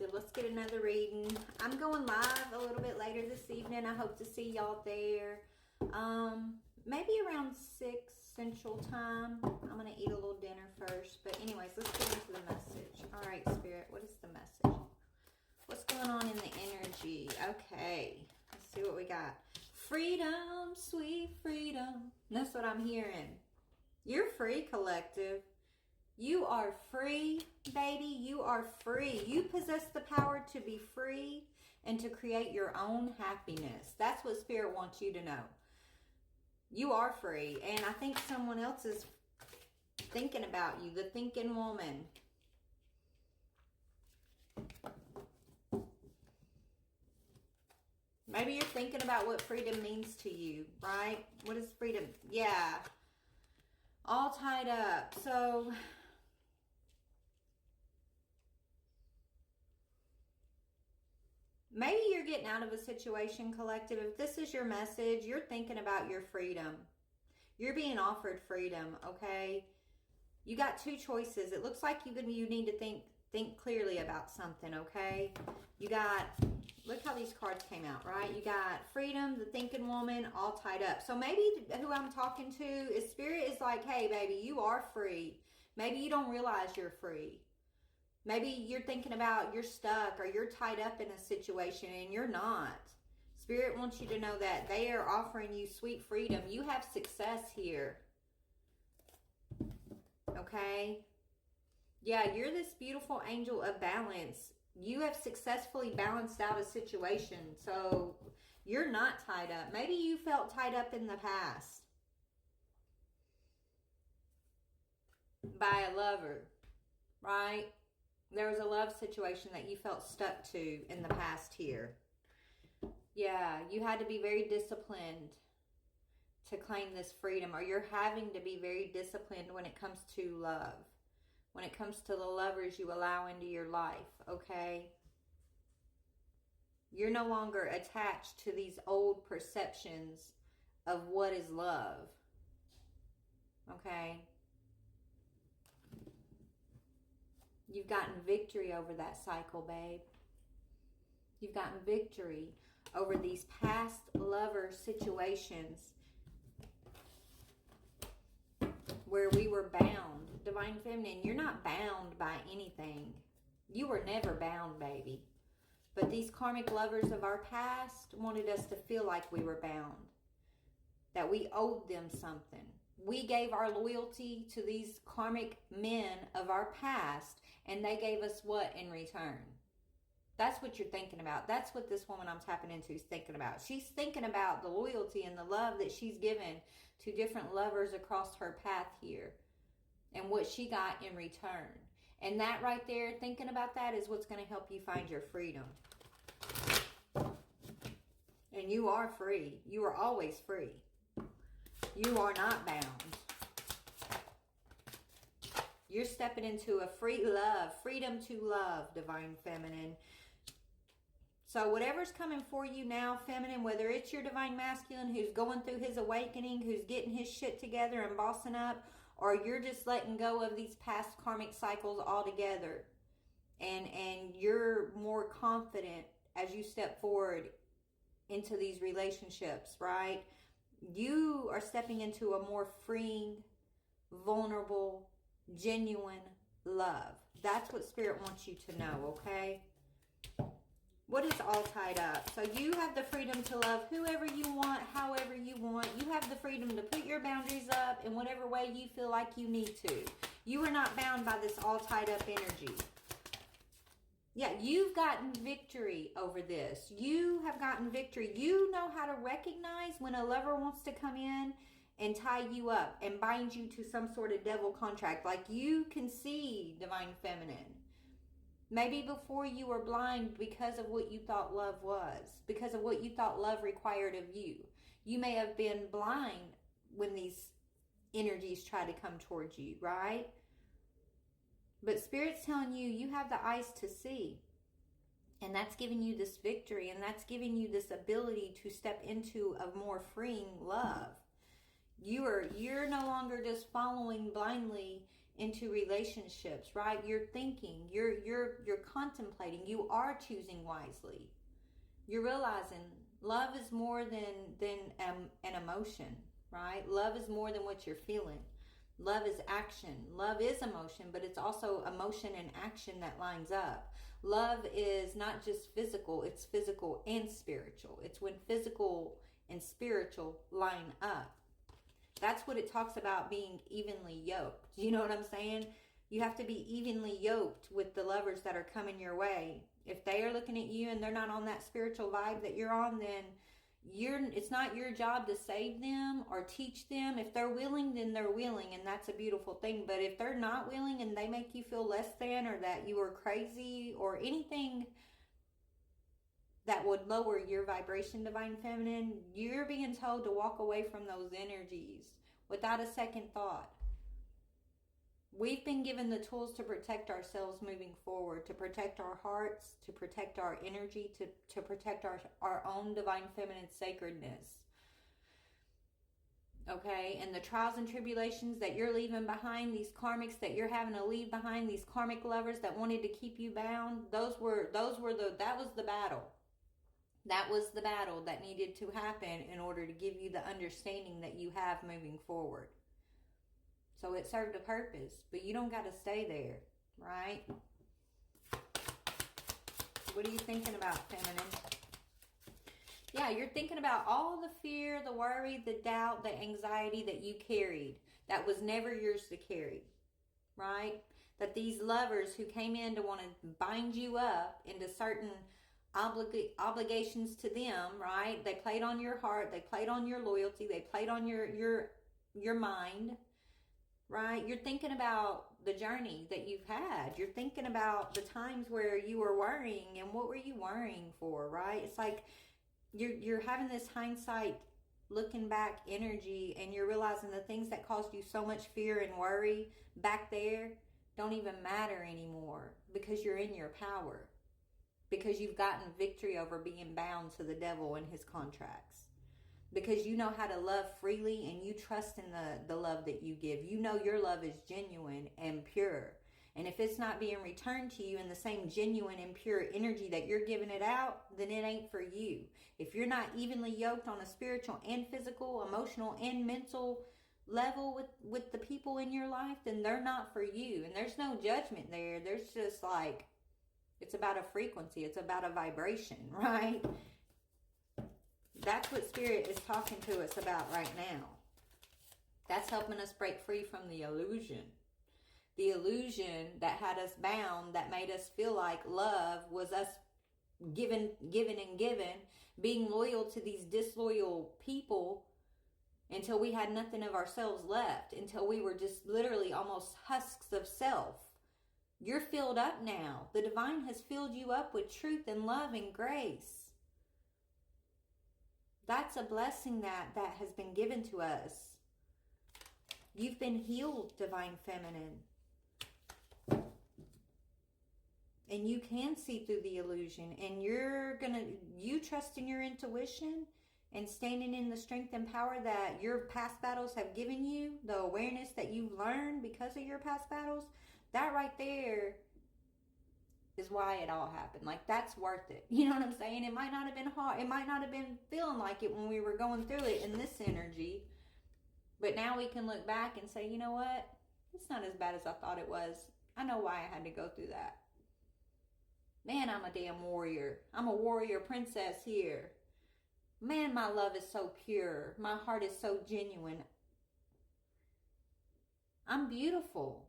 Collective. Let's get another reading. I'm going live a little bit later this evening. I hope to see y'all there. Maybe around 6 Central Time. I'm going to eat a little dinner first. But anyways, let's get into the message. All right, Spirit, what is the message? What's going on in the energy? Okay, let's see what we got. Freedom, sweet freedom. That's what I'm hearing. You're free, Collective. You are free, baby. You are free. You possess the power to be free and to create your own happiness. That's what Spirit wants you to know. You are free. And I think someone else is thinking about you, the thinking woman. Maybe you're thinking about what freedom means to you, right? What is freedom? Yeah. All tied up. So maybe you're getting out of a situation, Collective. If this is your message, you're thinking about your freedom. You're being offered freedom, okay? You got two choices. It looks like you need to think clearly about something, okay? You got, look how these cards came out, right? You got freedom, the thinking woman, all tied up. So maybe who I'm talking to is Spirit is like, hey, baby, you are free. Maybe you don't realize you're free. Maybe you're thinking about you're stuck or you're tied up in a situation and you're not. Spirit wants you to know that they are offering you sweet freedom. You have success here. Okay? Yeah, you're this beautiful angel of balance. You have successfully balanced out a situation. So you're not tied up. Maybe you felt tied up in the past by a lover, right? There was a love situation that you felt stuck to in the past here. Yeah, you had to be very disciplined to claim this freedom, or you're having to be very disciplined when it comes to love. When it comes to the lovers you allow into your life, okay? You're no longer attached to these old perceptions of what is love, okay? You've gotten victory over that cycle, babe. You've gotten victory over these past lover situations where we were bound. Divine Feminine, you're not bound by anything. You were never bound, baby. But these karmic lovers of our past wanted us to feel like we were bound. That we owed them something. We gave our loyalty to these karmic men of our past, and they gave us what in return? That's what you're thinking about. That's what this woman I'm tapping into is thinking about. She's thinking about the loyalty and the love that she's given to different lovers across her path here and what she got in return. And that right there, thinking about that is what's going to help you find your freedom. And you are free. You are always free. You are not bound. You're stepping into a free love, freedom to love, Divine Feminine. So whatever's coming for you now, Feminine, whether it's your Divine Masculine who's going through his awakening, who's getting his shit together and bossing up, or you're just letting go of these past karmic cycles altogether. And you're more confident as you step forward into these relationships, right? You are stepping into a more freeing, vulnerable, genuine love. That's what Spirit wants you to know, okay? What is all tied up? So you have the freedom to love whoever you want, however you want. You have the freedom to put your boundaries up in whatever way you feel like you need to. You are not bound by this all tied up energy. Yeah, you've gotten victory over this. You have gotten victory. You know how to recognize when a lover wants to come in and tie you up and bind you to some sort of devil contract. Like you can see, Divine Feminine. Maybe before you were blind because of what you thought love was. Because of what you thought love required of you. You may have been blind when these energies try to come towards you, right? But Spirit's telling you, you have the eyes to see. And that's giving you this victory. And that's giving you this ability to step into a more freeing love. You're no longer just following blindly into relationships, right? You're thinking, you're contemplating, you are choosing wisely. You're realizing love is more than an emotion, right? Love is more than what you're feeling. Love is action. Love is emotion, but it's also emotion and action that lines up. Love is not just physical, it's physical and spiritual. It's when physical and spiritual line up. That's what it talks about, being evenly yoked. You know what I'm saying? You have to be evenly yoked with the lovers that are coming your way. If they are looking at you and they're not on that spiritual vibe that you're on, then it's not your job to save them or teach them. If they're willing, then they're willing, and that's a beautiful thing. But if they're not willing and they make you feel less than, or that you are crazy, or anything that would lower your vibration, Divine Feminine, you're being told to walk away from those energies without a second thought. We've been given the tools to protect ourselves moving forward, to protect our hearts, to protect our energy, to protect our own Divine Feminine sacredness. Okay, and the trials and tribulations that you're leaving behind, these karmics that you're having to leave behind, these karmic lovers that wanted to keep you bound, that was the battle. That was the battle that needed to happen in order to give you the understanding that you have moving forward. So it served a purpose, but you don't got to stay there, right? What are you thinking about, Feminine? Yeah, you're thinking about all the fear, the worry, the doubt, the anxiety that you carried that was never yours to carry, right? That these lovers who came in to want to bind you up into certain obligations to them, right? They played on your heart, they played on your loyalty, they played on your mind, right? You're thinking about the journey that you've had. You're thinking about the times where you were worrying, and what were you worrying for, right? It's like you're having this hindsight looking back energy, and you're realizing the things that caused you so much fear and worry back there don't even matter anymore, because you're in your power, because you've gotten victory over being bound to the devil and his contracts. Because you know how to love freely, and you trust in the love that you give. You know your love is genuine and pure. And if it's not being returned to you in the same genuine and pure energy that you're giving it out, then it ain't for you. If you're not evenly yoked on a spiritual and physical, emotional and mental level with the people in your life, then they're not for you. And there's no judgment there. There's just like, it's about a frequency. It's about a vibration, right? That's what Spirit is talking to us about right now. That's helping us break free from the illusion. The illusion that had us bound, that made us feel like love was us given, being loyal to these disloyal people until we had nothing of ourselves left, until we were just literally almost husks of self. You're filled up now. The divine has filled you up with truth and love and grace. That's a blessing that has been given to us. You've been healed, Divine Feminine. And you can see through the illusion. And you trust in your intuition and standing in the strength and power that your past battles have given you, the awareness that you've learned because of your past battles, that right there is why it all happened. Like, that's worth it. You know what I'm saying? It might not have been hard. It might not have been feeling like it when we were going through it in this energy. But now we can look back and say, you know what? It's not as bad as I thought it was. I know why I had to go through that. Man, I'm a damn warrior. I'm a warrior princess here. Man, my love is so pure. My heart is so genuine. I'm beautiful.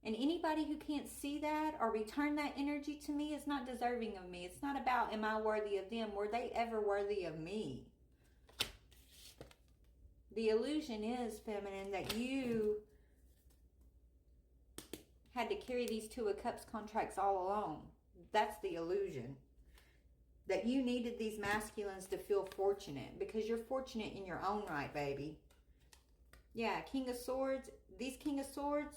And anybody who can't see that or return that energy to me is not deserving of me. It's not about, am I worthy of them? Were they ever worthy of me? The illusion is, Feminine, that you had to carry these Two of Cups contracts all alone. That's the illusion. That you needed these masculines to feel fortunate, because you're fortunate in your own right, baby. Yeah, King of Swords. These King of Swords,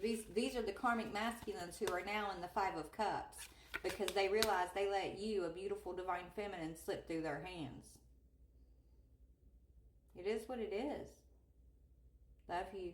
these are the karmic masculines who are now in the Five of Cups, because they realize they let you, a beautiful Divine Feminine, slip through their hands. It is what it is. Love you.